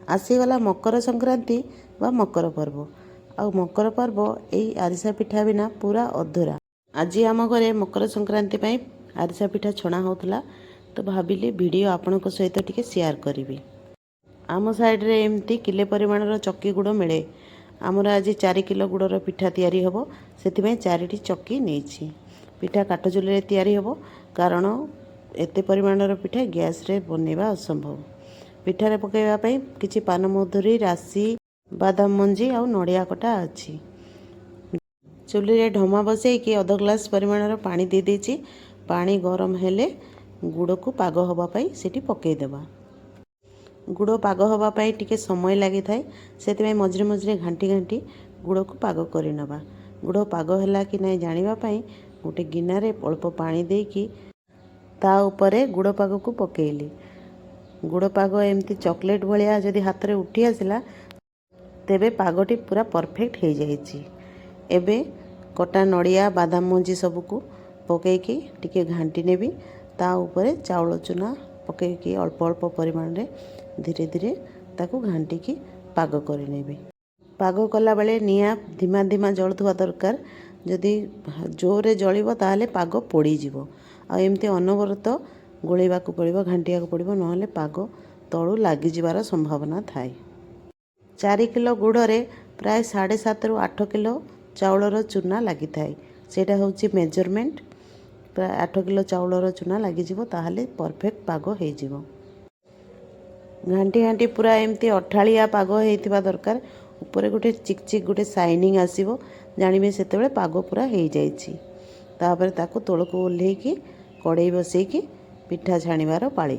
आसीगला मकर संक्रांति बा मकर पर्व आ मकर पर्व यही आरिसा पिठा बिना पूरा अधूरा। आज आम घरे मकर संक्रांति पाई आरिसा पिठा छणा होतला तो भाविली वीडियो आपणक सहित टिके शेयर करी। आम साइड्रे एमती किले परिमाणर चक्की गुड़ मिले। आमर आज 4 किलो गुड़र पिठा तैयारी हबो, सेतिमे 4टी चक्की नेछि। पिठा काठ चुली तैयारी हबो कारण एते परिमाणर पिठा गैस रे बनेबा असंभव। पिठारे पकाइबा पई किछि पान मधुरी, राशि, बादाम मंजी आ नड़िया कटा अछि। चुली रे ढमा बसई कि अध ग्लास परिमाणर पानी दे देछि। पानी गरम हेले गुड़ को पाग हबा पई सेठी पकई देबा। गुड़ पाग हबा पई टिके समय लागि थाए, सेति मझरे मझरे घांटी घांटी गुड़ को पाग करि नबा। गुड़ पाग होला कि नै जानिबा पई गोटे गिनारे अल्प पानी देकी ता उपरे गुड़ पाग को पकेइली। गुड़ पाग एमती चॉकलेट भलिया जदि हाथ रे उठी आसिला तेबे पागटी पूरा परफेक्ट हो जाइछि। एबे कटा नड़िया, बादाम मंजी सबको पकईकी टिके घांटी नेबी। ता उपरे चाउल चूना पकईकी अल्प अल्प परिमाण रे धीरे धीरे ताकू घांटी की पाग कर नेबी। पाग कला बेले निया धीमा धीमा जलुवा दरकार। जदि जोरे जलिबो ताहले पाग पोड़ी जिवो। आ एमती अनवरत गोलेबा को पड़िबो, घांटिया को पड़िबो, नहले पाग तळु लागि जिवार संभावना थाए। 4 किलो गुड़ रे प्राय 7.5 रु 8 किलो चाउलर चूना लगी थाए। सेटा होची मेजरमेंट। प्राय 8 किलो चाउलर चूना लगी जिवो ताहले परफेक्ट पाग हो जिवो। घांटी घांटी पूरा एमती अठालिया पाग हेइतिबा दरकार। ऊपर गोटे चिकचिक गोटे शाइनिंग आसीबो, जानिबे सेतेबेले पाग पूरा हो जाइछि। तापर ताकू तळको ओल्हेकी कड़ाई बसैकी पिठा छाणीबार पाली।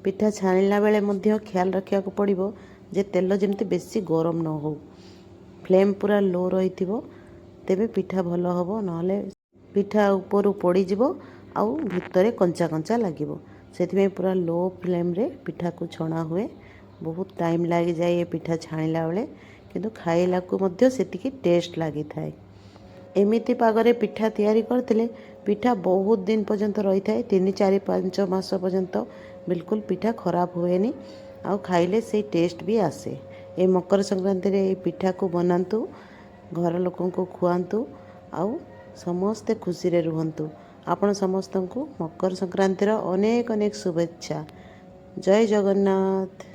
पिठा छाणिला बेले मध्य ख्याल रखिया को पड़िबो जे तेल जेमती बेसी गरम न हो। फ्लेम पूरा लो रहिथिबो तेबे पिठा भलो हबो, नहले पिठा ऊपर पड़ी जिवो आउ भितरे कंचा कंचा लागिबो। सेतिमे पूरा लो फ्लेम रे पिठा को छणा हुए। बहुत टाइम लागि जाए ये पिठा छाणिला बेले, किंतु खाइला को मध्य सेतिकी टेस्ट लागि थाए। एमिति पागरे पिठा तैयारी करथिले पिठा बहुत दिन पर्यंत रही थाए। 3, 4, 5 मास पर्यंत बिल्कुल पिठा खराब हुएनी आउ खाइले से टेस्ट भी आसे। ए मकर संक्रांति रे ए पिठा को बनातु, घर लोकों को खुआंतु आउ समस्ते खुशी रे रुहंतु। आपण समस्तंकु मकर संक्रांतिर अनेक अनेक शुभेच्छा। जय जगन्नाथ।